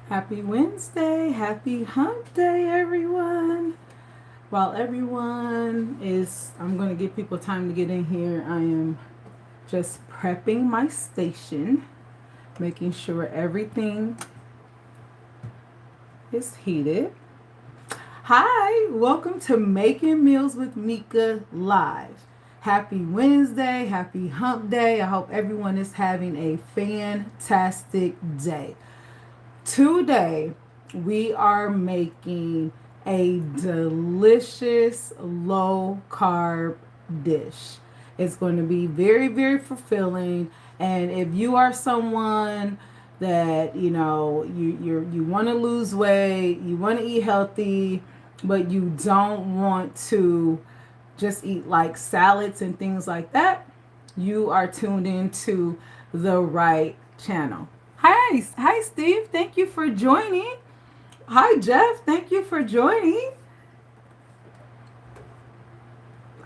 Happy Wednesday, happy hump day, everyone. While I'm going to give people time to get in here. I am just prepping my station, making sure everything is heated. Hi, welcome to Making Meals with Meka Live. Happy Wednesday, happy hump day. I hope everyone is having a fantastic day. Today, we are making a delicious low carb dish. It's going to be very, very fulfilling. And if you are someone that you want to lose weight, you want to eat healthy, but you don't want to just eat like salads and things like that, you are tuned into the right channel. Hi, Steve. Thank you for joining. Hi, Jeff. Thank you for joining.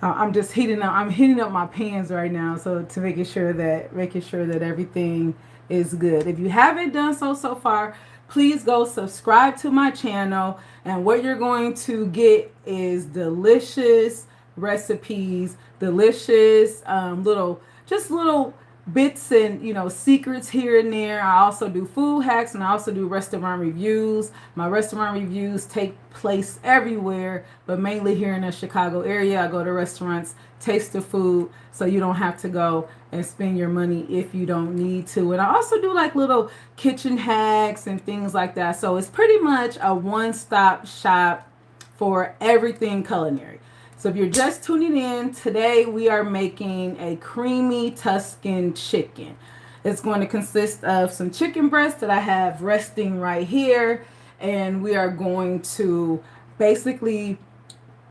I'm just heating up. I'm heating up my pans right now, so to making sure that everything is good. If you haven't done so far, please go subscribe to my channel. And what you're going to get is delicious recipes, delicious little bits and secrets here and there. I also do food hacks and I also do restaurant reviews. My restaurant reviews take place everywhere, but mainly here in the Chicago area. I go to restaurants, taste the food, so you don't have to go and spend your money if you don't need to. And I also do like little kitchen hacks and things like that. So it's pretty much a one-stop shop for everything culinary. So if you're just tuning in, today we are making a creamy Tuscan chicken. It's going to consist of some chicken breasts that I have resting right here. And we are going to basically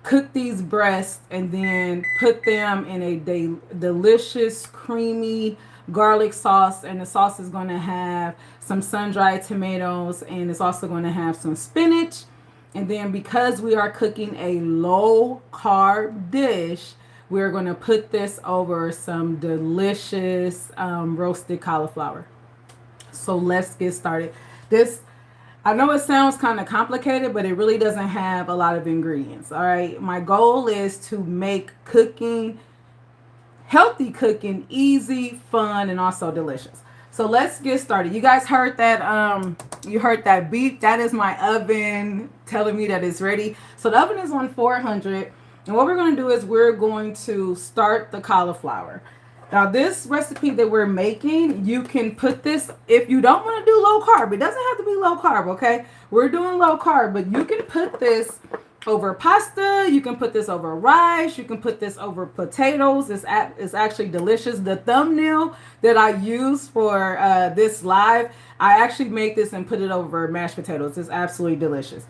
cook these breasts and then put them in a delicious creamy garlic sauce. And the sauce is going to have some sun-dried tomatoes, and it's also going to have some spinach. And then because we are cooking a low carb dish, we're going to put this over some delicious roasted cauliflower. So let's get started. I know it sounds kind of complicated, but it really doesn't have a lot of ingredients. All right. My goal is to make healthy cooking, easy, fun, and also delicious. So let's get started. You guys heard that you heard that beep. That is my oven telling me that it's ready. So the oven is on 400. And what we're going to do is we're going to start the cauliflower. Now this recipe that we're making, you can put this, if you don't want to do low carb, it doesn't have to be low carb, okay? We're doing low carb, but you can put this over pasta, you can put this over rice, you can put this over potatoes. It's actually delicious. The thumbnail that I use for this live, I actually make this and put it over mashed potatoes. It's absolutely delicious.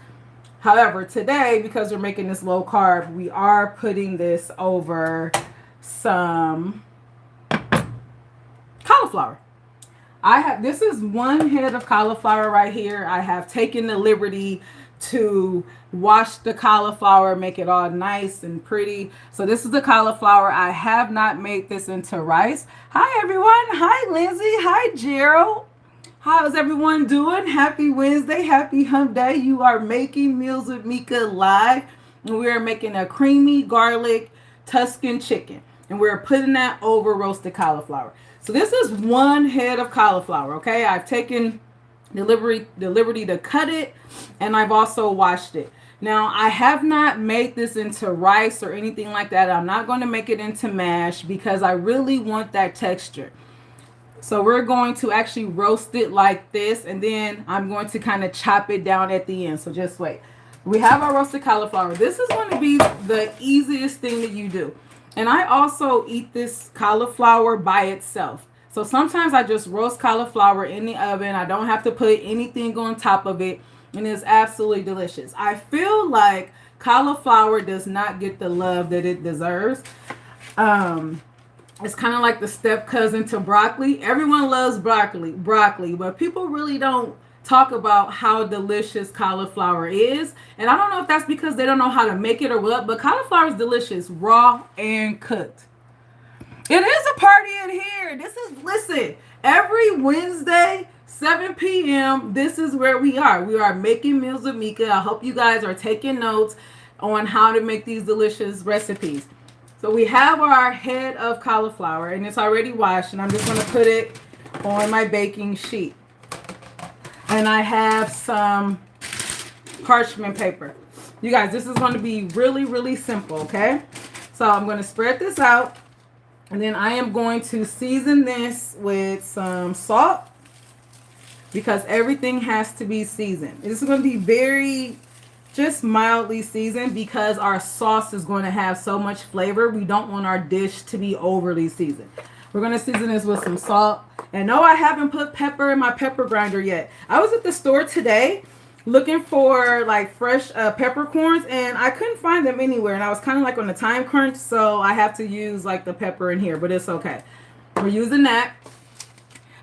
However, today, because we're making this low carb, we are putting this over some cauliflower. This is one head of cauliflower right here. I have taken the liberty to wash the cauliflower, make it all nice and pretty. So this is the cauliflower. I have not made this into rice. Hi everyone. Hi Lindsay. Hi Gerald. How's everyone doing? Happy Wednesday. Happy hump day. You are making Meals with Meka live. And we are making a creamy garlic Tuscan chicken. And we're putting that over roasted cauliflower. So this is one head of cauliflower. Okay. I've taken the liberty to cut it, and I've also washed it. Now, I have not made this into rice or anything like that. I'm not going to make it into mash because I really want that texture. So we're going to actually roast it like this, and then I'm going to kind of chop it down at the end. So just wait. We have our roasted cauliflower. This is going to be the easiest thing that you do. And I also eat this cauliflower by itself. So sometimes I just roast cauliflower in the oven. I don't have to put anything on top of it. And it's absolutely delicious. I feel like cauliflower does not get the love that it deserves. It's kind of like the step cousin to broccoli. Everyone loves broccoli, but people really don't talk about how delicious cauliflower is. And I don't know if that's because they don't know how to make it or what, but cauliflower is delicious, raw and cooked. It is a party in here. Listen, every Wednesday, 7 p.m. This is where we are. We are making meals with Meka. I hope you guys are taking notes on how to make these delicious recipes. So we have our head of cauliflower, and it's already washed, and I'm just going to put it on my baking sheet. And I have some parchment paper. You guys, this is going to be really, really simple, okay? So I'm going to spread this out, and then I am going to season this with some salt, because everything has to be seasoned. This is going to be very, just mildly seasoned, because our sauce is going to have so much flavor. We don't want our dish to be overly seasoned. We're going to season this with some salt. And no, I haven't put pepper in my pepper grinder yet. I was at the store today looking for like fresh peppercorns, and I couldn't find them anywhere. And I was kind of like on a time crunch, so I have to use like the pepper in here, but it's okay. We're using that.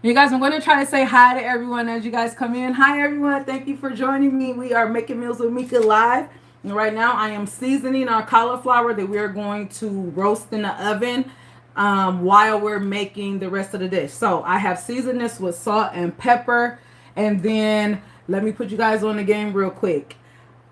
You guys, I'm going to try to say hi to everyone as you guys come in. Hi, everyone. Thank you for joining me. We are Making Meals with Meka live. And right now, I am seasoning our cauliflower that we are going to roast in the oven while we're making the rest of the dish. So I have seasoned this with salt and pepper. And then let me put you guys on the game real quick.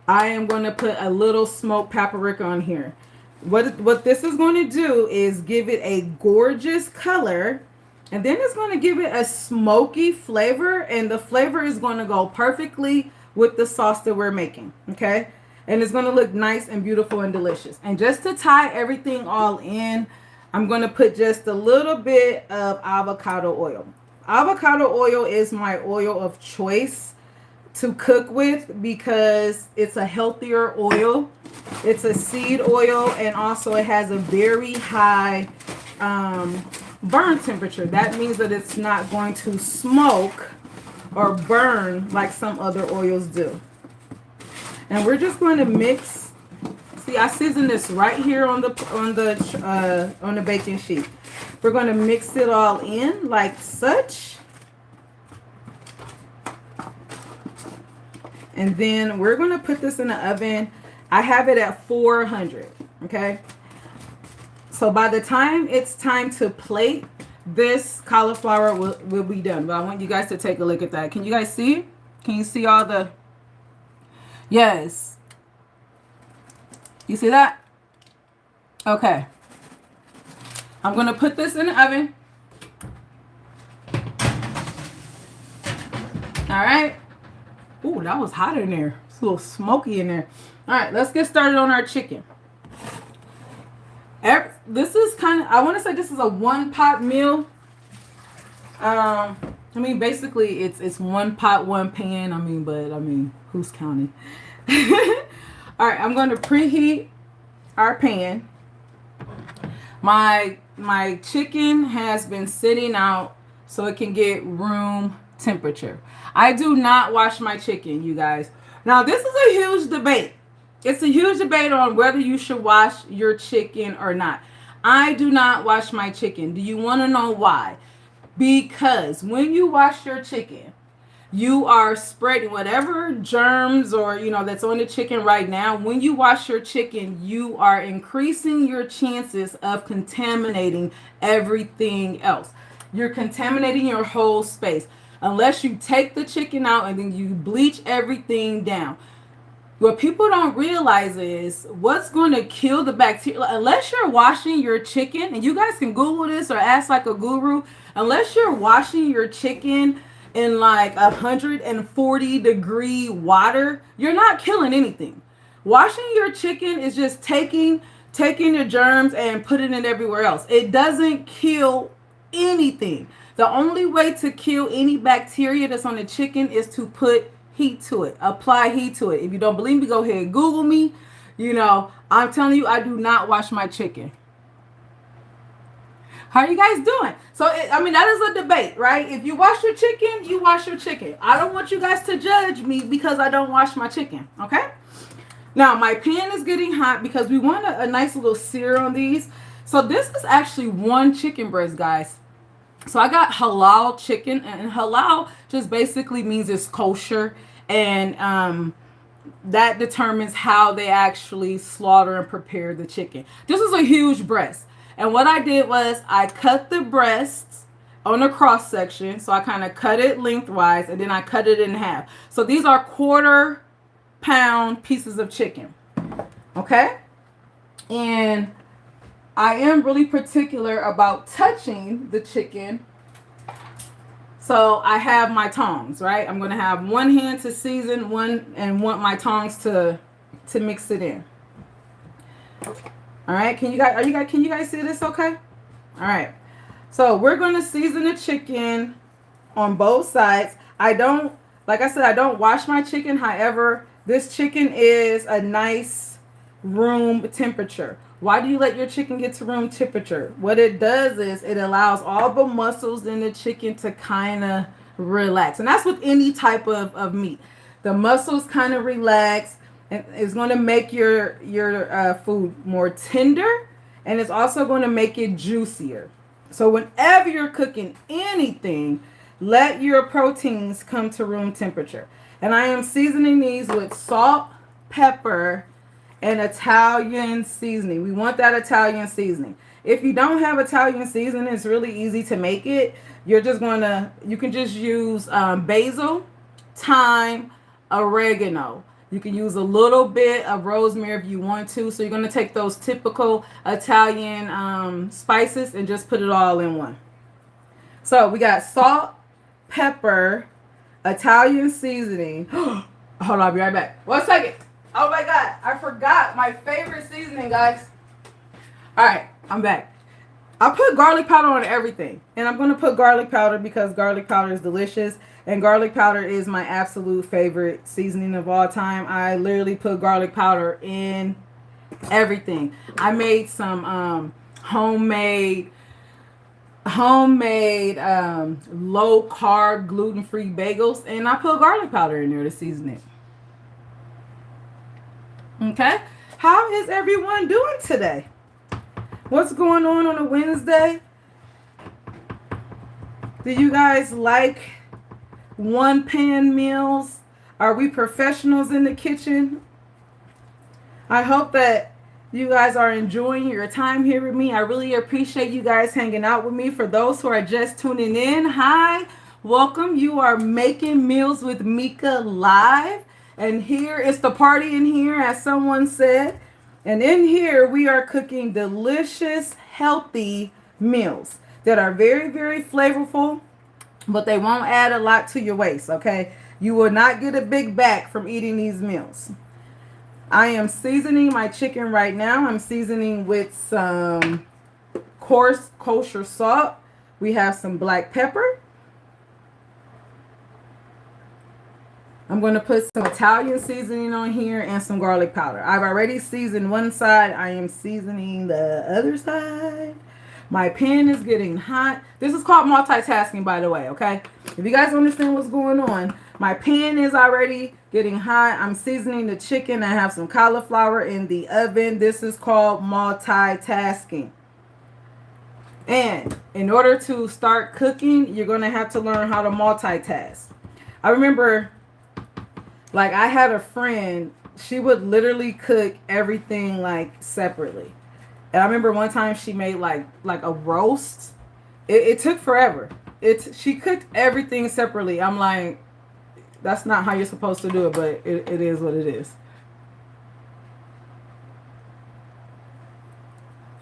I am going to put a little smoked paprika on here. What this is going to do is give it a gorgeous color. And then it's going to give it a smoky flavor, and the flavor is going to go perfectly with the sauce that we're making, okay? And it's going to look nice and beautiful and delicious. And just to tie everything all in, I'm going to put just a little bit of avocado oil. Avocado oil is my oil of choice to cook with because it's a healthier oil. It's a seed oil, and also it has a very high burn temperature. That means that it's not going to smoke or burn like some other oils do. And we're just going to mix. See, I seasoned this right here on the baking sheet. We're going to mix it all in like such. And then we're going to put this in the oven. I have it at 400, okay? So by the time it's time to plate, this cauliflower will be done. But I want you guys to take a look at that. Can you guys see? Can you see all the... Yes. You see that? Okay. I'm going to put this in the oven. All right. Ooh, that was hot in there. It's a little smoky in there. All right, let's get started on our chicken. This is kind of, I want to say this is a one pot meal. I mean, basically it's one pot, one pan. But who's counting? All right, I'm going to preheat our pan. My chicken has been sitting out so it can get room temperature. I do not wash my chicken, you guys. Now, this is a huge debate. It's a huge debate on whether you should wash your chicken or not. I do not wash my chicken. Do you want to know why? Because when you wash your chicken, you are spreading whatever germs or, that's on the chicken right now. When you wash your chicken, you are increasing your chances of contaminating everything else. You're contaminating your whole space. Unless you take the chicken out and then you bleach everything down. What people don't realize is what's going to kill the bacteria. Unless you're washing your chicken, and you guys can Google this or ask like a guru. Unless you're washing your chicken in like 140-degree water, you're not killing anything. Washing your chicken is just taking the germs and putting it everywhere else. It doesn't kill anything. The only way to kill any bacteria that's on the chicken is to put heat to it. Apply heat to it. If you don't believe me, go ahead and Google me. I'm telling you, I do not wash my chicken. How are you guys doing? So, that is a debate, right? If you wash your chicken, you wash your chicken. I don't want you guys to judge me because I don't wash my chicken, okay? Now, my pan is getting hot because we want a nice little sear on these. So, this is actually one chicken breast, guys. So I got halal chicken, and halal just basically means it's kosher, and that determines how they actually slaughter and prepare the chicken. This is a huge breast, and what I did was I cut the breasts on a cross section. So I kind of cut it lengthwise and then I cut it in half. So these are 1/4-pound pieces of chicken. Okay? And I am really particular about touching the chicken. So I have my tongs, right? I'm going to have one hand to season, and want my tongs to mix it in. All right, can you guys see this okay? All right. So we're going to season the chicken on both sides. Like I said, I don't wash my chicken. However, this chicken is a nice room temperature. Why do you let your chicken get to room temperature? What it does is it allows all the muscles in the chicken to kind of relax. And that's with any type of meat. The muscles kind of relax, and it's going to make your food more tender, and it's also going to make it juicier. So whenever you're cooking anything, let your proteins come to room temperature. And I am seasoning these with salt, pepper, and Italian seasoning. We want that Italian seasoning. If you don't have Italian seasoning, it's really easy to make it. You can just use basil, thyme, oregano. You can use a little bit of rosemary if you want to. So you're going to take those typical Italian spices and just put it all in one. So we got salt, pepper, Italian seasoning. Hold on, I'll be right back. 1 second. Oh my God, I forgot my favorite seasoning, guys. All right, I'm back. I put garlic powder on everything. And I'm going to put garlic powder because garlic powder is delicious. And garlic powder is my absolute favorite seasoning of all time. I literally put garlic powder in everything. I made some homemade low-carb, gluten-free bagels. And I put garlic powder in there to season it. Okay, how is everyone doing today? What's going on a Wednesday? Do you guys like one-pan meals? Are we professionals in the kitchen? I hope that you guys are enjoying your time here with me. I really appreciate you guys hanging out with me. For those who are just tuning in, hi, welcome. You are Making Meals with Meka live. And here is the party in here, as someone said. And in here, we are cooking delicious, healthy meals that are very, very flavorful, but they won't add a lot to your waist, okay? You will not get a big back from eating these meals. I am seasoning my chicken right now. I'm seasoning with some coarse kosher salt. We have some black pepper. I'm going to put some Italian seasoning on here and some garlic powder. I've already seasoned one side. I am seasoning the other side. My pan is getting hot. This is called multitasking, by the way, okay? If you guys understand what's going on, my pan is already getting hot. I'm seasoning the chicken. I have some cauliflower in the oven. This is called multitasking. And in order to start cooking, you're going to have to learn how to multitask. I remember, like, I had a friend, she would literally cook everything like separately. And I remember one time she made like a roast. It took forever. She cooked everything separately. I'm like, that's not how you're supposed to do it, but it is what it is.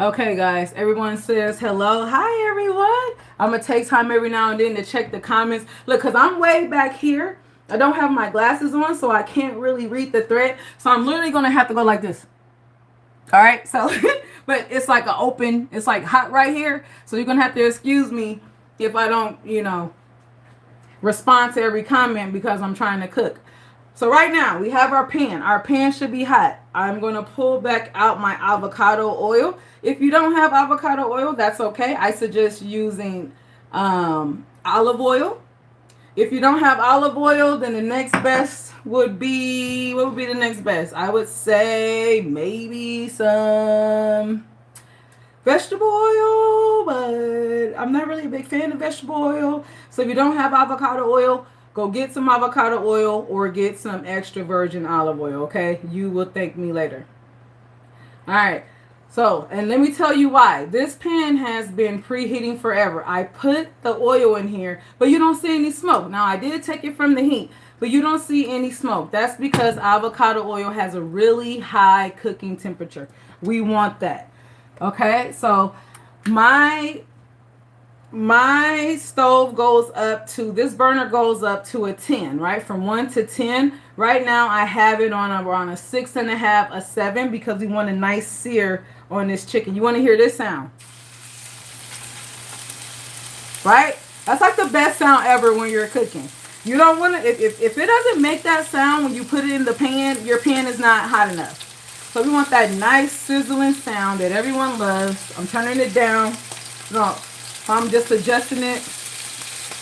Okay, guys, everyone says hello. Hi, everyone. I'm going to take time every now and then to check the comments. Look, because I'm way back here. I don't have my glasses on, so I can't really read the thread. So I'm literally going to have to go like this. All right, so, but it's like it's like hot right here. So you're going to have to excuse me if I don't, respond to every comment because I'm trying to cook. So right now we have our pan. Our pan should be hot. I'm going to pull back out my avocado oil. If you don't have avocado oil, that's okay. I suggest using olive oil. If you don't have olive oil, then the next best would be, what would be the next best? I would say maybe some vegetable oil, but I'm not really a big fan of vegetable oil. So if you don't have avocado oil, go get some avocado oil or get some extra virgin olive oil, okay? You will thank me later. All right. So, and let me tell you why. This pan has been preheating forever. I put the oil in here, but you don't see any smoke. Now, I did take it from the heat, but you don't see any smoke. That's because avocado oil has a really high cooking temperature. We want that. Okay? So, my stove goes up to, this burner goes up to a 10, right? From 1 to 10. Right now, I have it on around a 6.5, a 7, because we want a nice sear on this chicken. You want to hear this sound, right? That's like the best sound ever when you're cooking. You don't want to, if it doesn't make that sound when you put it in the pan, your pan is not hot enough. So we want that nice sizzling sound that everyone loves. I'm turning it down. No, I'm just adjusting it.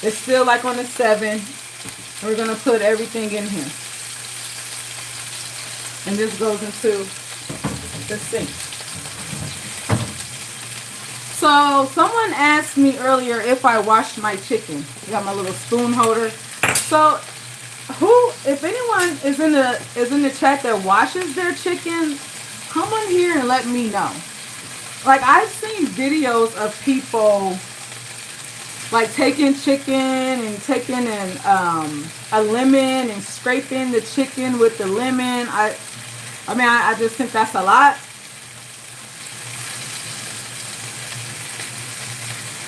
It's still like on a 7. We're going to put everything in here. And this goes into the sink. So someone asked me earlier if I washed my chicken. I got my little spoon holder. So if anyone is in the chat that washes their chicken, come on here and let me know. Like, I've seen videos of people like taking chicken and taking a lemon and scraping the chicken with the lemon. I mean, I just think that's a lot.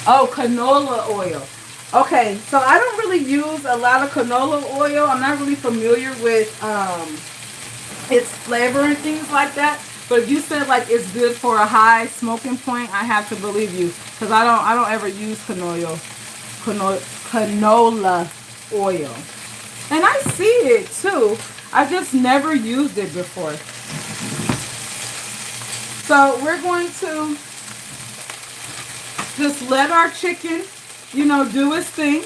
Oh, canola oil. Okay, so I don't really use a lot of canola oil. I'm not really familiar with its flavor and things like that. But if you said like it's good for a high smoking point, I have to believe you, because I don't ever use canola oil. And I see it too. I just never used it before. So we're going to just let our chicken, do its thing.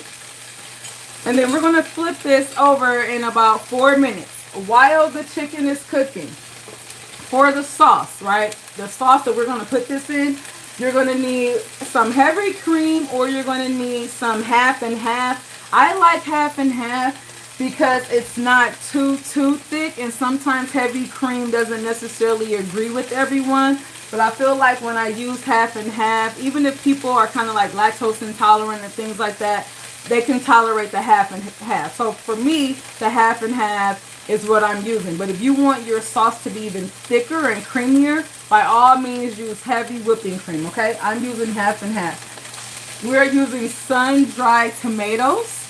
And then we're going to flip this over in about 4 minutes while the chicken is cooking. For the sauce, right? The sauce that we're going to put this in, you're going to need some heavy cream, or you're going to need some half and half. I like half and half because it's not too thick, and sometimes heavy cream doesn't necessarily agree with everyone. But I feel like when I use half and half, even if people are kind of like lactose intolerant and things like that, they can tolerate the half and half. So for me, the half and half is what I'm using. But if you want your sauce to be even thicker and creamier, by all means use heavy whipping cream, okay? I'm using half and half. We're using sun-dried tomatoes.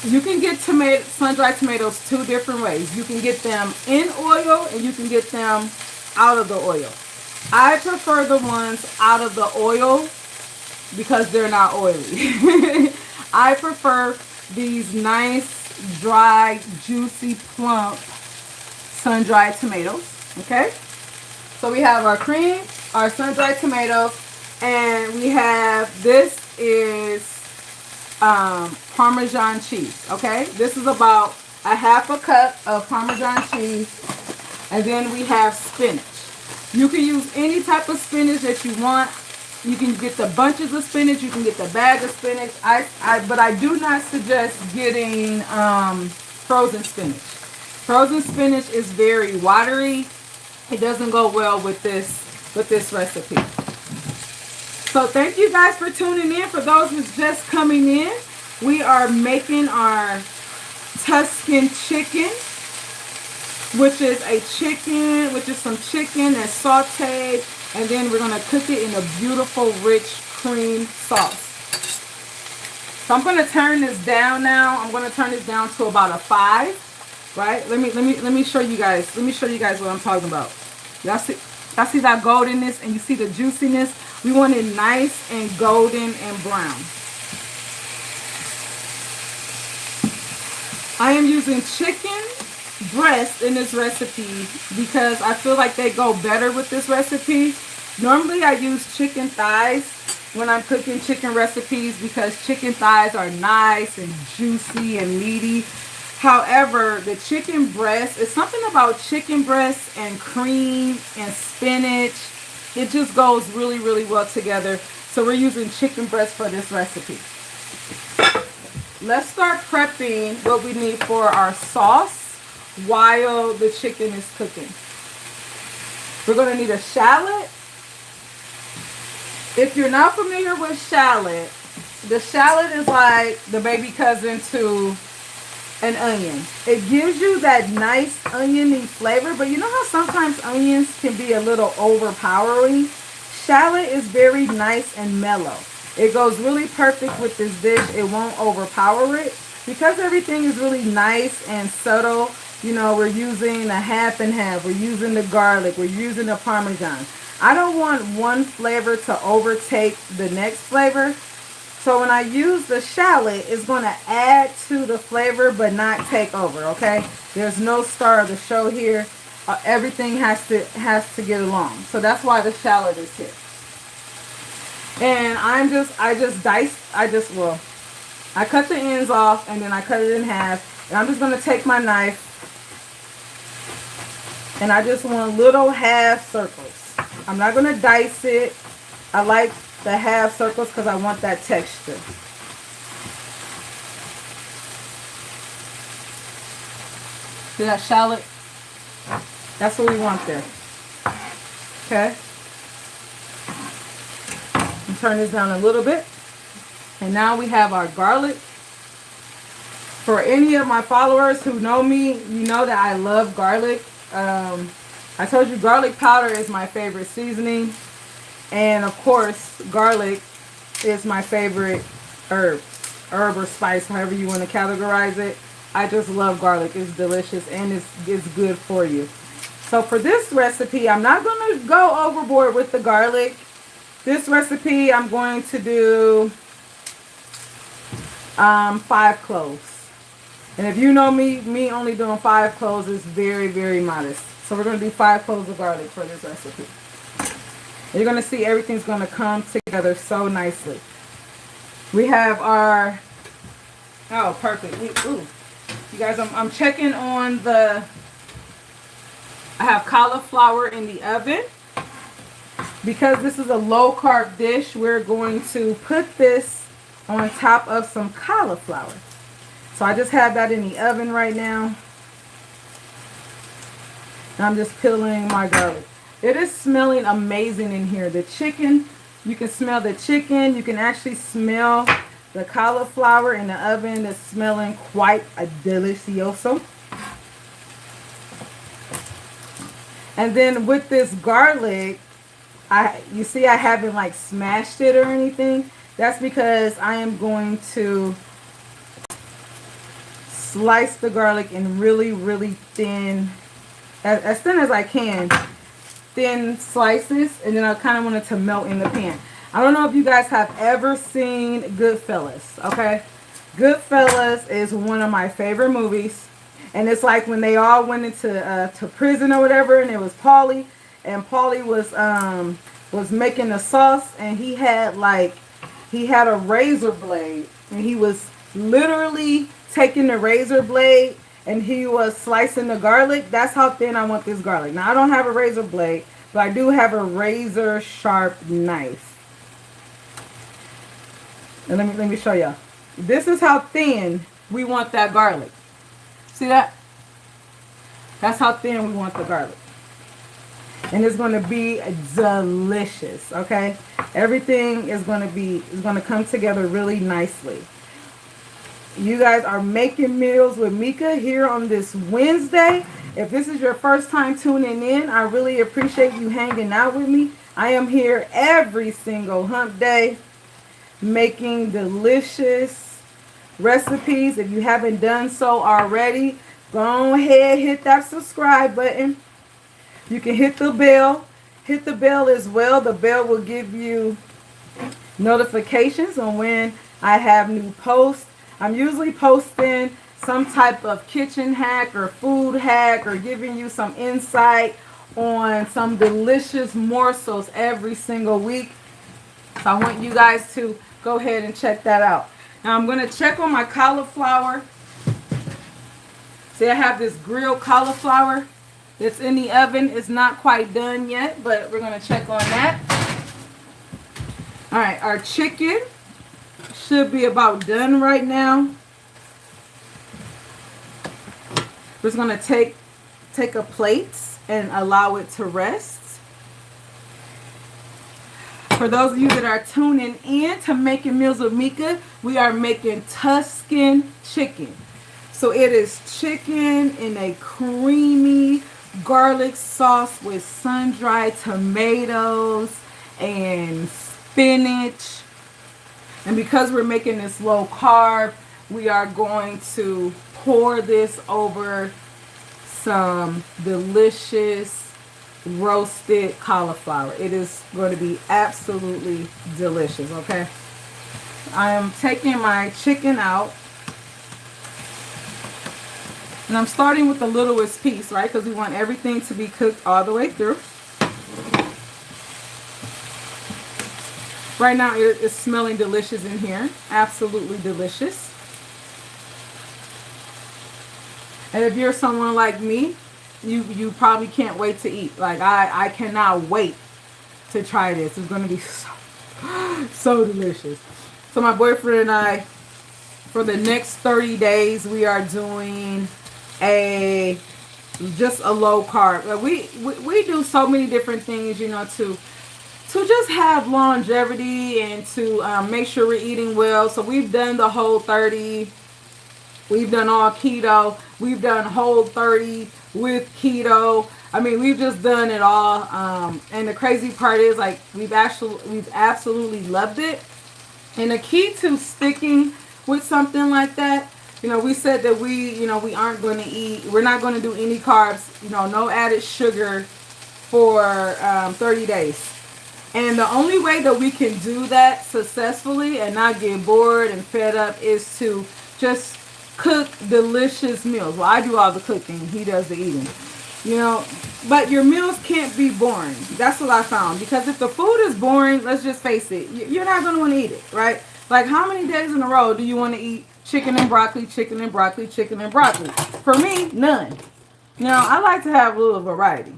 You can get sun-dried tomatoes 2 different ways. You can get them in oil, and you can get them out of the oil. I prefer the ones out of the oil because they're not oily. I prefer these nice, dry, juicy, plump, sun-dried tomatoes. Okay? So we have our cream, our sun-dried tomatoes, and we have, this is Parmesan cheese. Okay? This is about a half a cup of Parmesan cheese. And then we have spinach. You can use any type of spinach that you want. You can get the bunches of spinach. You can get the bag of spinach. But I do not suggest getting frozen spinach. Frozen spinach is very watery. It doesn't go well with this recipe. So thank you guys for tuning in. For those who's just coming in, we are making our Tuscan chicken, which is some chicken that's sauteed, and then we're going to cook it in a beautiful, rich cream sauce. So I'm going to turn this down now. I'm going to turn this down to about a 5, right? Let me show you guys. Let me show you guys what I'm talking about. Y'all see that goldenness, and you see the juiciness? We want it nice and golden and brown. I am using chicken breast in this recipe because I feel like they go better with this recipe. Normally I use chicken thighs when I'm cooking chicken recipes because chicken thighs are nice and juicy and meaty. However, the chicken breast, it's something about chicken breast and cream and spinach. It just goes really, really well together. So we're using chicken breast for this recipe. Let's start prepping what we need for our sauce while the chicken is cooking. We're going to need a shallot. If you're not familiar with shallot, the shallot is like the baby cousin to an onion. It gives you that nice oniony flavor, but you know how sometimes onions can be a little overpowering? Shallot is very nice and mellow. It goes really perfect with this dish. It won't overpower it. Because everything is really nice and subtle, you know, we're using a half and half. We're using the garlic. We're using the Parmesan. I don't want one flavor to overtake the next flavor. So when I use the shallot, it's going to add to the flavor but not take over, okay? There's no star of the show here. Everything has to get along. So that's why the shallot is here. And I cut the ends off and then I cut it in half. And I'm just going to take my knife and I just want little half circles. I'm not going to dice it. I like the half circles because I want that texture. See that shallot? That's what we want there. Okay. And turn this down a little bit. And now we have our garlic. For any of my followers who know me, you know that I love garlic. I told you garlic powder is my favorite seasoning. And of course, garlic is my favorite herb or spice, however you want to categorize it. I just love garlic. It's delicious and it's good for you. So for this recipe, I'm not going to go overboard with the garlic. This recipe, I'm going to do 5 cloves. And if you know me only doing 5 cloves is very, very modest. So we're going to do 5 cloves of garlic for this recipe. You're going to see everything's going to come together so nicely. We have our, oh, perfect. You guys, I'm checking on I have cauliflower in the oven. Because this is a low carb dish, we're going to put this on top of some cauliflower. So I just have that in the oven right now. And I'm just peeling my garlic. It is smelling amazing in here. The chicken, you can smell the chicken. You can actually smell the cauliflower in the oven. It's smelling quite delicioso. And then with this garlic, you see I haven't like smashed it or anything. That's because I am going to slice the garlic in really, really thin, as thin as I can. Thin slices, and then I kind of want it to melt in the pan. I don't know if you guys have ever seen Goodfellas, okay? Goodfellas is one of my favorite movies, and it's like when they all went into to prison or whatever, and it was Paulie, and Paulie was making the sauce, and he had a razor blade, and he was literally taking the razor blade and he was slicing the garlic. That's how thin I want this garlic. Now, I don't have a razor blade, but I do have a razor sharp knife. And let me show y'all. This is how thin we want that garlic. See that? That's how thin we want the garlic. And it's going to be delicious, okay? Everything is going to come together really nicely. You guys are making meals with Meka here on this Wednesday. If this is your first time tuning in, I really appreciate you hanging out with me. I am here every single hump day making delicious recipes. If you haven't done so already, go ahead, hit that subscribe button. You can hit the bell. Hit the bell as well. The bell will give you notifications on when I have new posts. I'm usually posting some type of kitchen hack or food hack or giving you some insight on some delicious morsels every single week. So I want you guys to go ahead and check that out. Now I'm going to check on my cauliflower. See, I have this grilled cauliflower that's in the oven. It's not quite done yet, but we're going to check on that. All right, our chicken should be about done right now. We're just going to take a plate and allow it to rest. For those of you that are tuning in to Making Meals with Meka, we are making Tuscan chicken. So it is chicken in a creamy garlic sauce with sun-dried tomatoes and spinach. And because we're making this low carb, we are going to pour this over some delicious roasted cauliflower. It is going to be absolutely delicious, okay? I am taking my chicken out. And I'm starting with the littlest piece, right? Because we want everything to be cooked all the way through. Right now it is smelling delicious in here. Absolutely delicious. And if you're someone like me, you probably can't wait to eat. Like I cannot wait to try this. It's going to be so delicious. So my boyfriend and I, for the next 30 days, we are doing just a low carb. We do so many different things, you know, to just have longevity and to make sure we're eating well. So we've done the whole 30. We've done all keto. We've done whole 30 with keto. I mean, we've just done it all. And the crazy part is, like, we've absolutely loved it. And the key to sticking with something like that, you know, we said that we aren't going to eat. We're not going to do any carbs. You know, no added sugar for 30 days. And the only way that we can do that successfully and not get bored and fed up is to just cook delicious meals. Well, I do all the cooking. He does the eating. You know, but your meals can't be boring. That's what I found. Because if the food is boring, let's just face it, you're not going to want to eat it, right? Like, how many days in a row do you want to eat chicken and broccoli, chicken and broccoli, chicken and broccoli? For me, none. You know, I like to have a little variety.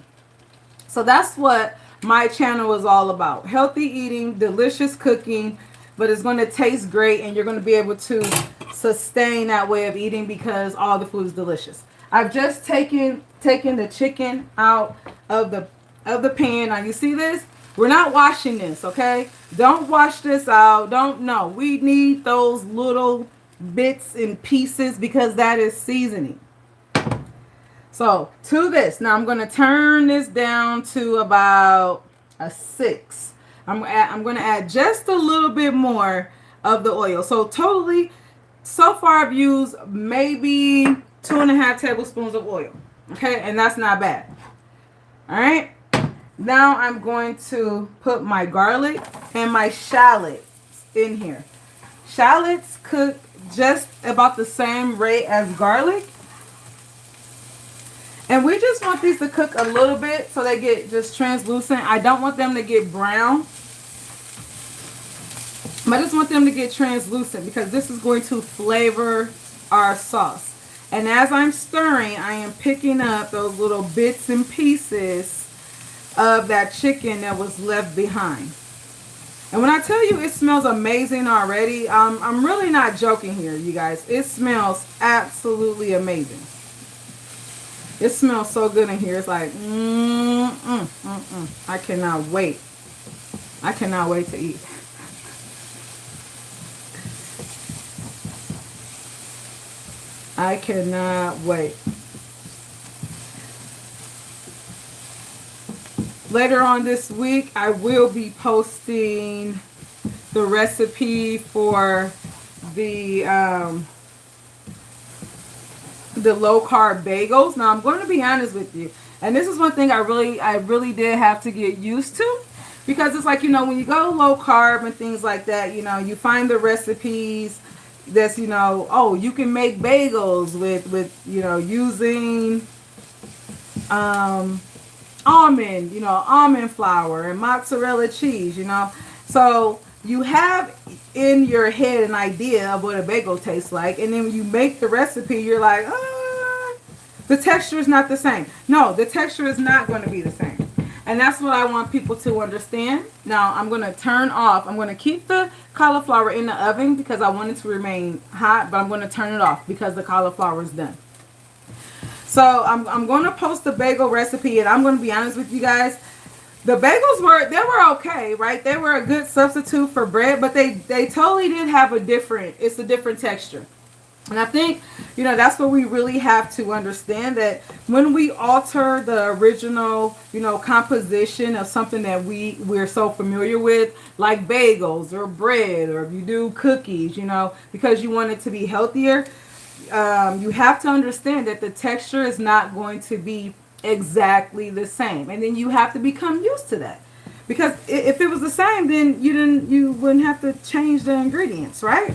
So that's what my channel is all about. Healthy eating, delicious cooking, but it's going to taste great and you're going to be able to sustain that way of eating because all the food is delicious. I've just taken the chicken out of the pan. Now you see this? We're not washing this, okay? Don't wash this out. No. We need those little bits and pieces because that is seasoning. So to this, now I'm going to turn this down to about a 6. I'm going to add just a little bit more of the oil. So so far I've used maybe 2.5 tablespoons of oil. Okay, and that's not bad. All right. Now I'm going to put my garlic and my shallots in here. Shallots cook just about the same rate as garlic. And we just want these to cook a little bit so they get just translucent. I don't want them to get brown. I just want them to get translucent because this is going to flavor our sauce. And as I'm stirring, I am picking up those little bits and pieces of that chicken that was left behind. And when I tell you it smells amazing already, I'm really not joking here, you guys. It smells absolutely amazing. It smells so good in here. It's like, I cannot wait. I cannot wait to eat. I cannot wait. Later on this week, I will be posting the recipe for the low-carb bagels. Now, I'm going to be honest with you. And this is one thing I really did have to get used to. Because it's like, you know, when you go low-carb and things like that, you know, you find the recipes that's, you know, oh, you can make bagels with you know, using almond flour and mozzarella cheese, you know. So you have in your head an idea of what a bagel tastes like, and then when you make the recipe, you're like, the texture is not the same. No, the texture is not going to be the same. And that's what I want people to understand. Now, I'm going to turn off. I'm going to keep the cauliflower in the oven because I want it to remain hot, but I'm going to turn it off because the cauliflower is done. So I'm going to post the bagel recipe, and I'm going to be honest with you guys. The bagels were okay, right? They were a good substitute for bread, but they totally did have it's a different texture. And I think, that's what we really have to understand, that when we alter the original, composition of something that we're so familiar with, like bagels or bread, or if you do cookies, because you want it to be healthier, you have to understand that the texture is not going to be exactly the same. And then you have to become used to that. Because if it was the same, then you wouldn't have to change the ingredients, right?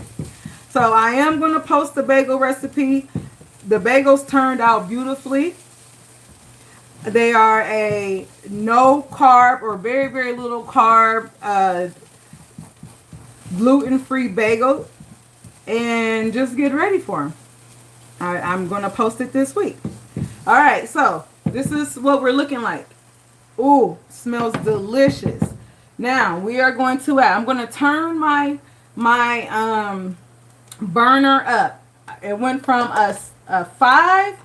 So I am going to post the bagel recipe. The bagels turned out beautifully. They are a no carb or very, very little carb, gluten-free bagel. And just get ready for them. I'm going to post it this week. All right, so this is what we're looking like. Ooh, smells delicious. Now we are going to add, I'm going to turn my burner up. It went from a 5,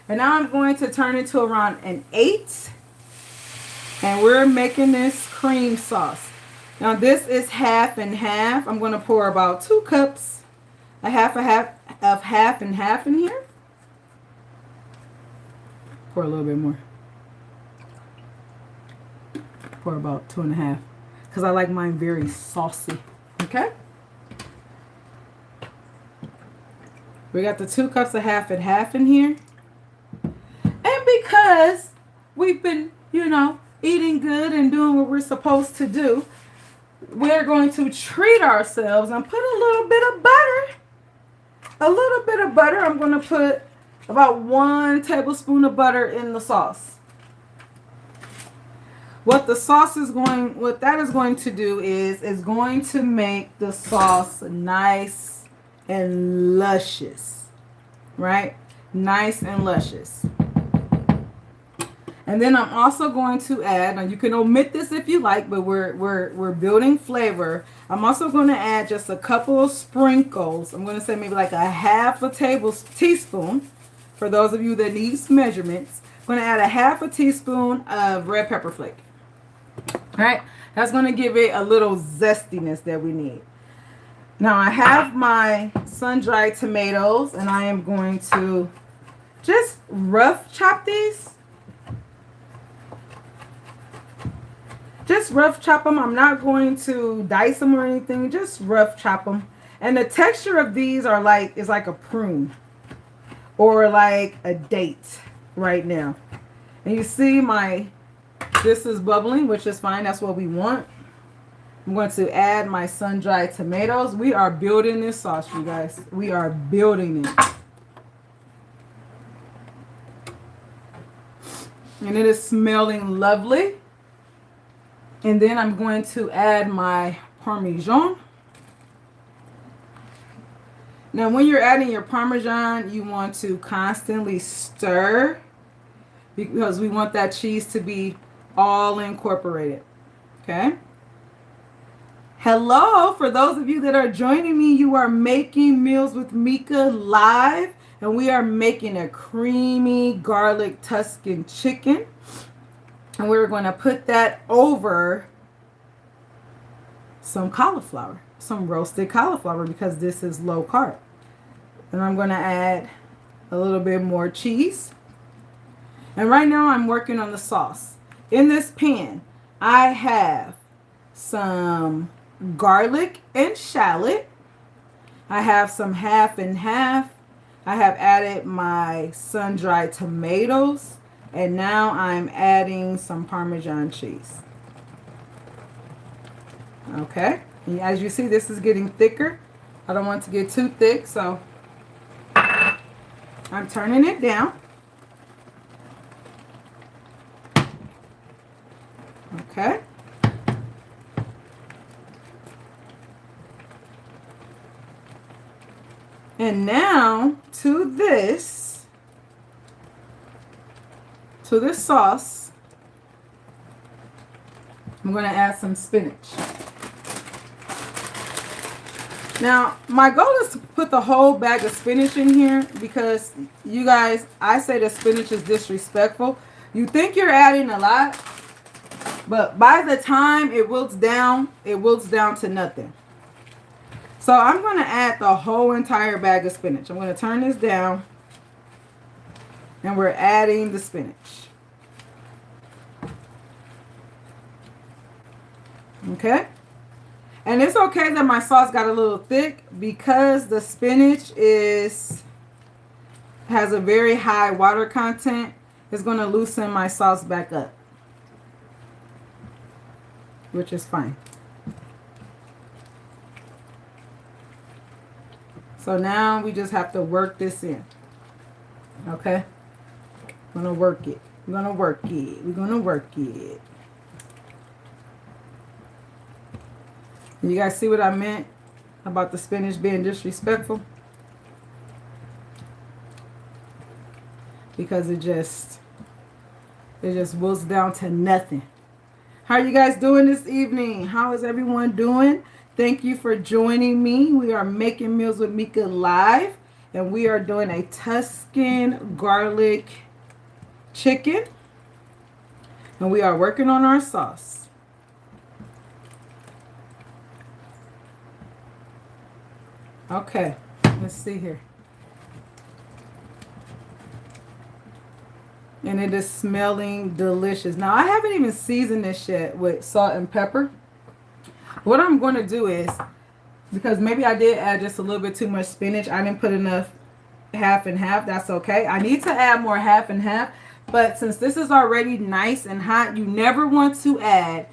and now I'm going to turn it to around an 8. And we're making this cream sauce. Now this is half and half. I'm going to pour about 2 cups, a half and half in here. Pour a little bit more. Pour about 2.5, because I like mine very saucy. Okay. We got the 2 cups of half and half in here. And because we've been, eating good and doing what we're supposed to do, we're going to treat ourselves and put a little bit of butter. A little bit of butter. I'm going to put about 1 tablespoon of butter in the sauce. What that is going to do is going to make the sauce nice and luscious, right? Nice and luscious. And then I'm also going to add, now you can omit this if you like, but we're building flavor. I'm also going to add just a couple of sprinkles. I'm going to say maybe like a half a teaspoon for those of you that need measurements. I'm going to add a half a teaspoon of red pepper flake. All right, that's going to give it a little zestiness that we need. Now I have my sun-dried tomatoes, and I am going to just rough chop these. Just rough chop them. I'm not going to dice them or anything. Just rough chop them. And the texture of these is like a prune or like a date right now. And you see this is bubbling, which is fine. That's what we want. I'm going to add my sun-dried tomatoes. We are building this sauce, you guys. We are building it. And it is smelling lovely. And then I'm going to add my Parmesan. Now, when you're adding your Parmesan, you want to constantly stir because we want that cheese to be all incorporated. Okay? Hello, for those of you that are joining me, you are making Meals with Meka live, and we are making a creamy garlic Tuscan chicken. And we're going to put that over some cauliflower, some roasted cauliflower, because this is low carb. And I'm going to add a little bit more cheese. And right now I'm working on the sauce. In this pan, I have some garlic and shallot. I have some half and half. I have added my sun-dried tomatoes. And now I'm adding some Parmesan cheese. Okay. And as you see, this is getting thicker. I don't want it to get too thick, so I'm turning it down. Okay. And now to this sauce, I'm going to add some spinach. Now, my goal is to put the whole bag of spinach in here because, you guys, I say that spinach is disrespectful. You think you're adding a lot, But by the time it wilts down to nothing. So I'm going to add the whole entire bag of spinach. I'm going to turn this down. And we're adding the spinach. Okay? And it's okay that my sauce got a little thick because the spinach has a very high water content. It's going to loosen my sauce back up, which is fine. So now we just have to work this in. Okay? We're going to work it. We're going to work it. We're going to work it. You guys see what I meant about the spinach being disrespectful? Because it just wilts down to nothing. How are you guys doing this evening? How is everyone doing? Thank you for joining me. We are making meals with Meka live, and we are doing a Tuscan garlic chicken, and we are working on our sauce. Okay, let's see here. And it is smelling delicious. Now, I haven't even seasoned this yet with salt and pepper. What I'm going to do is, because maybe I did add just a little bit too much spinach. I didn't put enough half and half. That's okay. I need to add more half and half. But since this is already nice and hot, you never want to add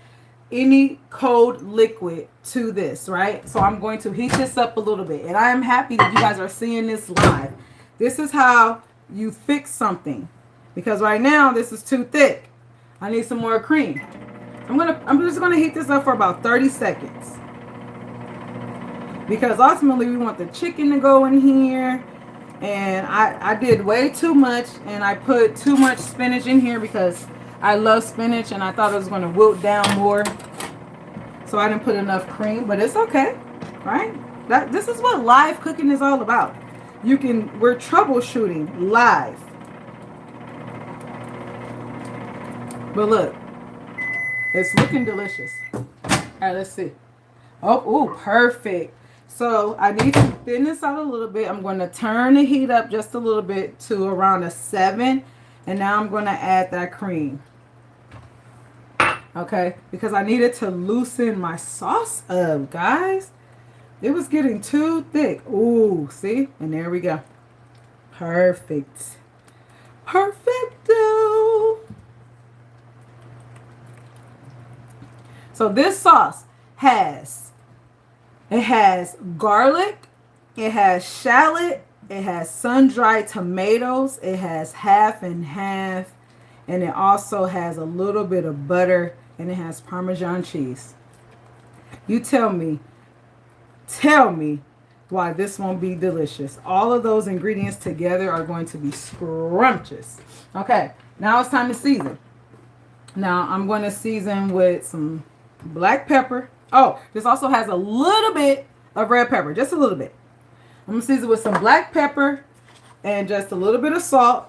any cold liquid to this, right? So I'm going to heat this up a little bit. And I am happy that you guys are seeing this live. This is how you fix something. Because right now this is too thick. I need some more cream. I'm just gonna heat this up for about 30 seconds. Because ultimately we want the chicken to go in here. And I did way too much, and I put too much spinach in here because I love spinach and I thought it was going to wilt down more. So I didn't put enough cream, but it's okay, right? This is what live cooking is all about. We're troubleshooting live. But look, it's looking delicious. All right, let's see. Oh, perfect. So I need to thin this out a little bit. I'm going to turn the heat up just a little bit to around a 7. And now I'm going to add that cream. Okay, because I needed to loosen my sauce up, guys. It was getting too thick. Ooh, see? And there we go. Perfect. Perfecto. So this sauce has garlic, it has shallot, it has sun-dried tomatoes, it has half and half, and it also has a little bit of butter, and it has Parmesan cheese. You tell me why this won't be delicious. All of those ingredients together are going to be scrumptious. Okay, now it's time to season. Now I'm going to season with some black pepper. Oh, this also has a little bit of red pepper, just a little bit. I'm going to season with some black pepper and just a little bit of salt,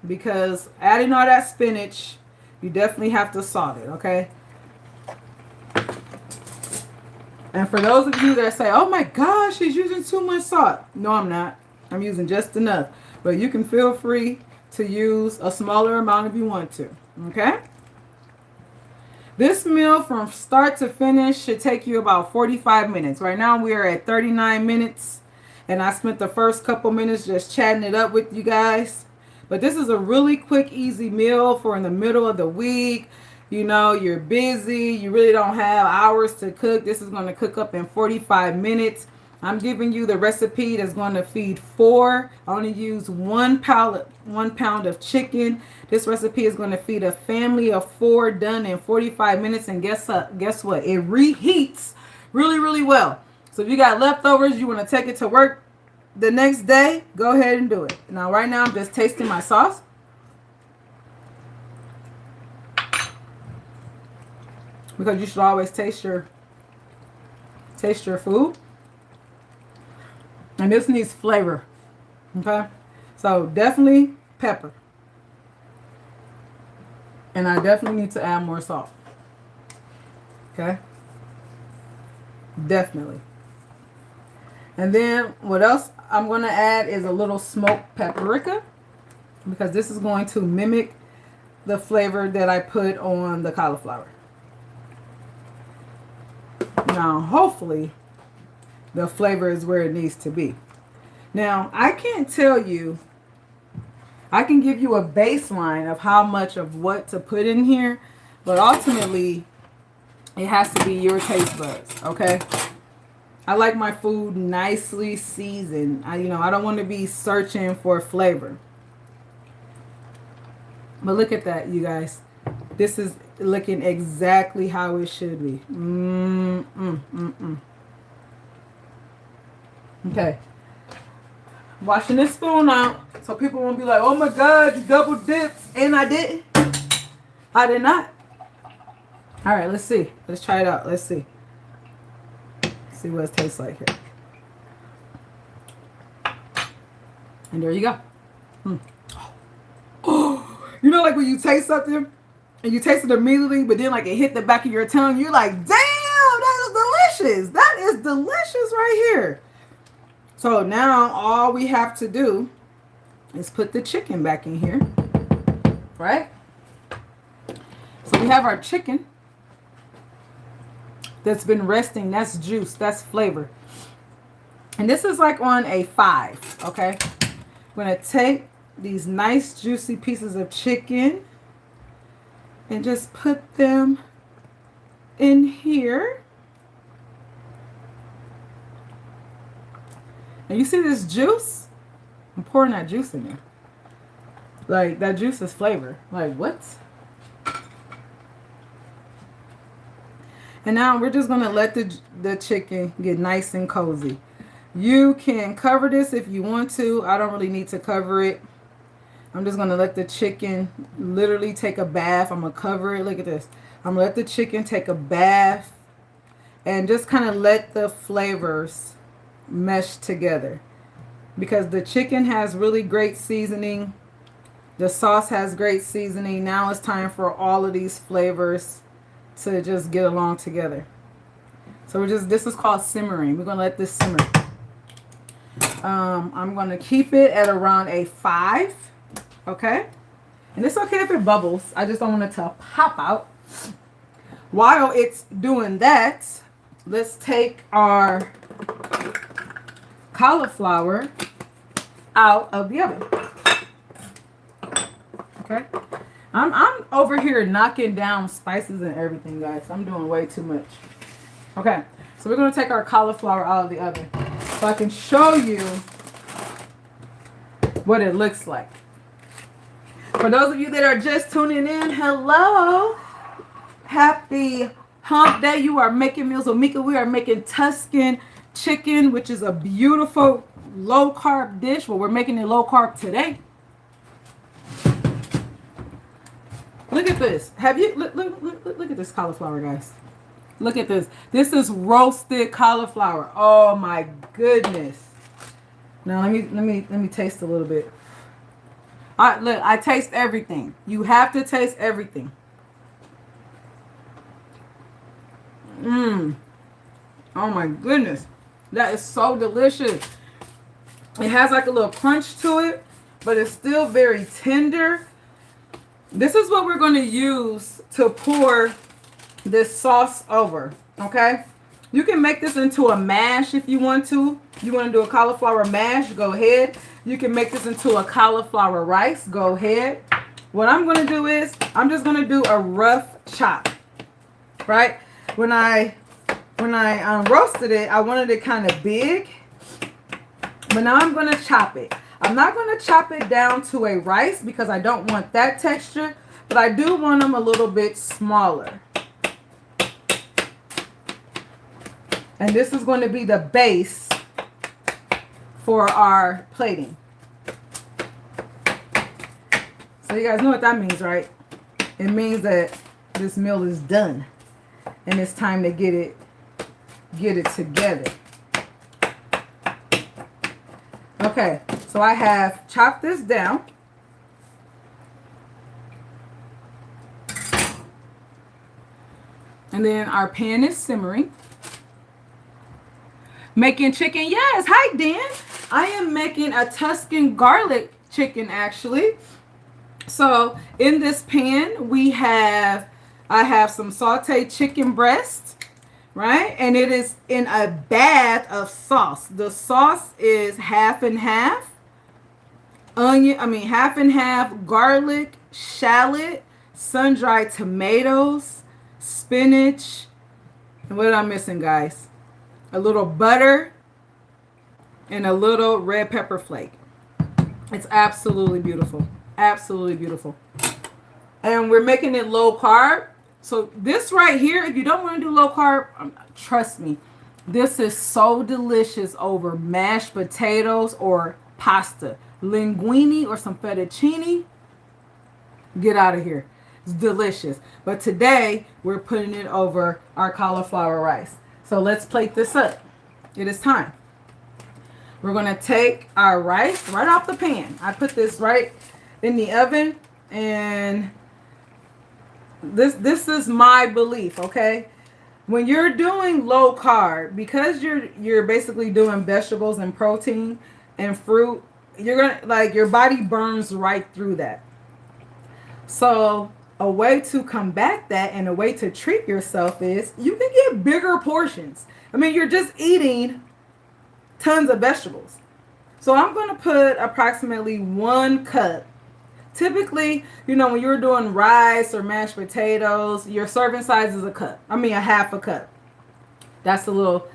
because adding all that spinach, you definitely have to salt it, okay? And for those of you that say, oh my gosh, she's using too much salt. No, I'm not. I'm using just enough. But you can feel free to use a smaller amount if you want to, okay? This meal from start to finish should take you about 45 minutes. Right now we are at 39 minutes. And I spent the first couple minutes just chatting it up with you guys. But this is a really quick, easy meal for in the middle of the week. You know, you're busy. You really don't have hours to cook. This is going to cook up in 45 minutes. I'm giving you the recipe that's going to feed 4. I only use 1 pound of chicken. This recipe is going to feed a family of 4, done in 45 minutes. And guess what? It reheats really, really well. So if you got leftovers, you want to take it to work the next day, go ahead and do it. Now, right now, I'm just tasting my sauce. Because you should always taste your food. And this needs flavor. Okay? So definitely pepper. And I definitely need to add more salt. Okay? Definitely. And then what else I'm going to add is a little smoked paprika, because this is going to mimic the flavor that I put on the cauliflower. Now, hopefully, the flavor is where it needs to be. Now, I can't tell you, I can give you a baseline of how much of what to put in here, but ultimately, it has to be your taste buds, okay? I like my food nicely seasoned. I don't want to be searching for flavor. But look at that, you guys. This is looking exactly how it should be. Okay. Washing this spoon out so people won't be like, oh my God, you double dipped. And I didn't. I did not. All right, let's see. Let's try it out. Let's see. See what it tastes like here. And there you go. Oh, you know, like when you taste something and you taste it immediately, but then like it hit the back of your tongue, you're like, damn, that is delicious. That is delicious right here. So now all we have to do is put the chicken back in here, right? So we have our chicken that's been resting. That's juice. That's flavor. And this is like on a 5, okay? I'm going to take these nice juicy pieces of chicken and just put them in here. And you see this juice? I'm pouring that juice in there. Like, that juice is flavor. Like, what? And now we're just going to let the chicken get nice and cozy. You can cover this if you want to. I don't really need to cover it. I'm just going to let the chicken literally take a bath. I'm going to cover it. Look at this. I'm going to let the chicken take a bath and just kind of let the flavors mesh together. Because the chicken has really great seasoning. The sauce has great seasoning. Now it's time for all of these flavors to just get along together. So this is called simmering. We're going to let this simmer. I'm going to keep it at around a 5. Okay? And it's okay if it bubbles. I just don't want it to pop out. While it's doing that, let's take our cauliflower out of the oven. Okay? I'm over here knocking down spices and everything, guys. I'm doing way too much. Okay, so we're going to take our cauliflower out of the oven so I can show you what it looks like. For those of you that are just tuning in, hello. Happy hump day. You are making meals with Meka. We are making Tuscan chicken, which is a beautiful low-carb dish. Well, we're making it low-carb today. Look at this. Have you look at this cauliflower, guys. Look at this. This is roasted cauliflower. Oh my goodness. Now let me taste a little bit. Look, I taste everything. You have to taste everything. Oh my goodness. That is so delicious. It has like a little crunch to it, but it's still very tender. This is what we're going to use to pour this sauce over, okay? You can make this into a mash if you want to. You want to do a cauliflower mash, go ahead. You can make this into a cauliflower rice, go ahead. What I'm going to do is, I'm just going to do a rough chop, right? When I roasted it, I wanted it kind of big, but now I'm going to chop it. I'm not going to chop it down to a rice because I don't want that texture, but I do want them a little bit smaller. And this is going to be the base for our plating. So you guys know what that means, right? It means that this meal is done and it's time to get it together. Okay, so I have chopped this down. And then our pan is simmering. Making chicken. Yes. Hi, Dan. I am making a Tuscan garlic chicken, actually. So in this pan, I have some sauteed chicken breast, right? And it is in a bath of sauce. The sauce is half and half. Half and half garlic, shallot, sun-dried tomatoes, spinach, and what am I missing, guys? A little butter and a little red pepper flake. It's absolutely beautiful. Absolutely beautiful. And we're making it low carb. So this right here, if you don't want to do low carb, trust me, this is so delicious over mashed potatoes or pasta. Linguine or some fettuccine, get out of here. It's delicious. But today, we're putting it over our cauliflower rice. So let's plate this up. It is time. We're going to take our rice right off the pan. I put this right in the oven, and this is my belief, okay? When you're doing low carb, because you're basically doing vegetables and protein and fruit, you're gonna, like, your body burns right through that. So a way to combat that and a way to treat yourself is you can get bigger portions. I mean, you're just eating tons of vegetables. So I'm going to put approximately 1 cup. Typically, when you're doing rice or mashed potatoes, your serving size is a half a cup. That's a little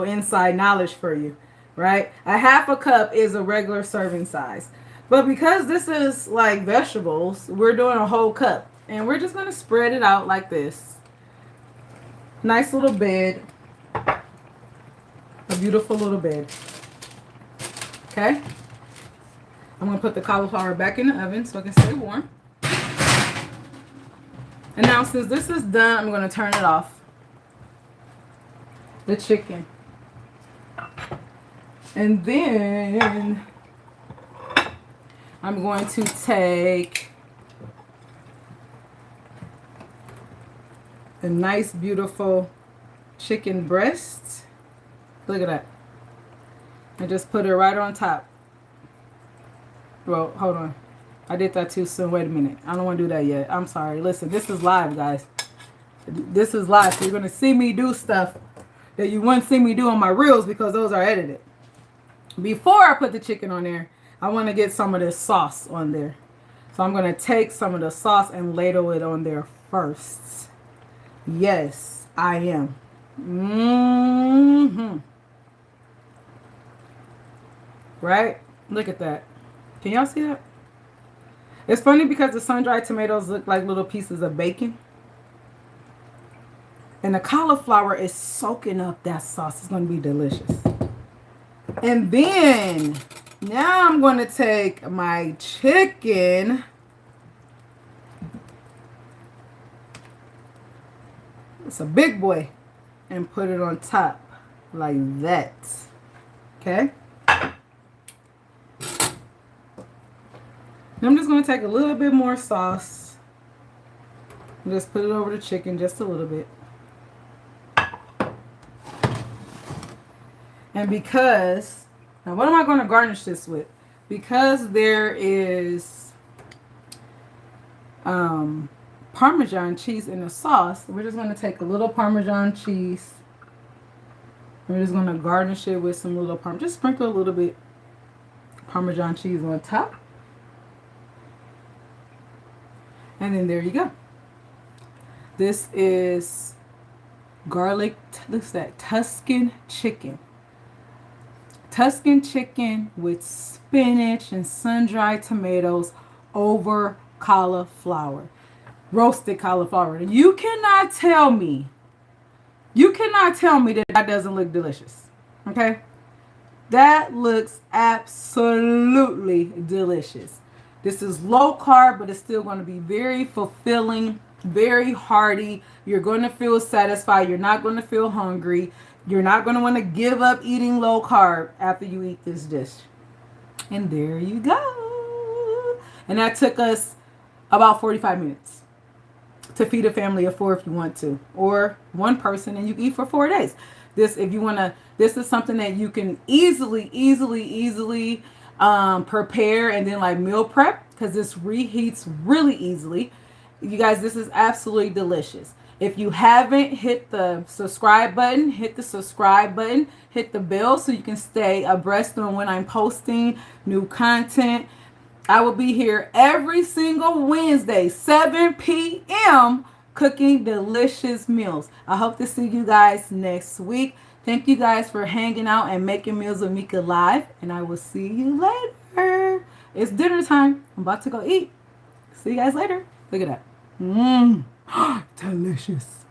inside knowledge for you. Right? A half a cup is a regular serving size. But because this is like vegetables, we're doing a whole cup. And we're just going to spread it out like this. Nice little bed. A beautiful little bed. Okay? I'm going to put the cauliflower back in the oven so it can stay warm. And now since this is done, I'm going to turn it off. The chicken. And then I'm going to take a nice, beautiful chicken breast. Look at that. And just put it right on top. Well, hold on. I did that too soon. Wait a minute. I don't want to do that yet. I'm sorry. Listen, this is live, guys. This is live. So you're going to see me do stuff that you wouldn't see me do on my reels because those are edited. Before I put the chicken on there, I want to get some of this sauce on there. So I'm going to take some of the sauce and ladle it on there first. Yes, I am. Right? Look at that. Can y'all see that? It's funny because the sun-dried tomatoes look like little pieces of bacon. And the cauliflower is soaking up that sauce. It's going to be delicious. And then, now I'm going to take my chicken. It's a big boy. And put it on top like that. Okay? I'm just going to take a little bit more sauce. And just put it over the chicken just a little bit. And because, now what am I going to garnish this with? Because there is Parmesan cheese in the sauce, we're just going to take a little Parmesan cheese. We're just going to garnish it with some little Parmesan. Just sprinkle a little bit Parmesan cheese on top. And then there you go. This is garlic, look at that, Tuscan chicken. Tuscan chicken with spinach and sun-dried tomatoes over cauliflower. Roasted cauliflower. You cannot tell me that that doesn't look delicious. Okay? That looks absolutely delicious. This is low carb, but it's still going to be very fulfilling, very hearty. You're going to feel satisfied. You're not going to feel hungry. You're not going to want to give up eating low carb after you eat this dish. And there you go. And that took us about 45 minutes. to feed a family of 4 if you want to, or one person and you eat for 4 days. This, if you want to, this is something that you can easily prepare and then like meal prep, because this reheats really easily. You guys, this is absolutely delicious. If you haven't, hit the subscribe button, hit the bell so you can stay abreast on when I'm posting new content. I will be here every single Wednesday, 7 p.m., cooking delicious meals. I hope to see you guys next week. Thank you guys for hanging out and making meals with Meka live, and I will see you later. It's dinner time. I'm about to go eat. See you guys later. Look at that. Delicious.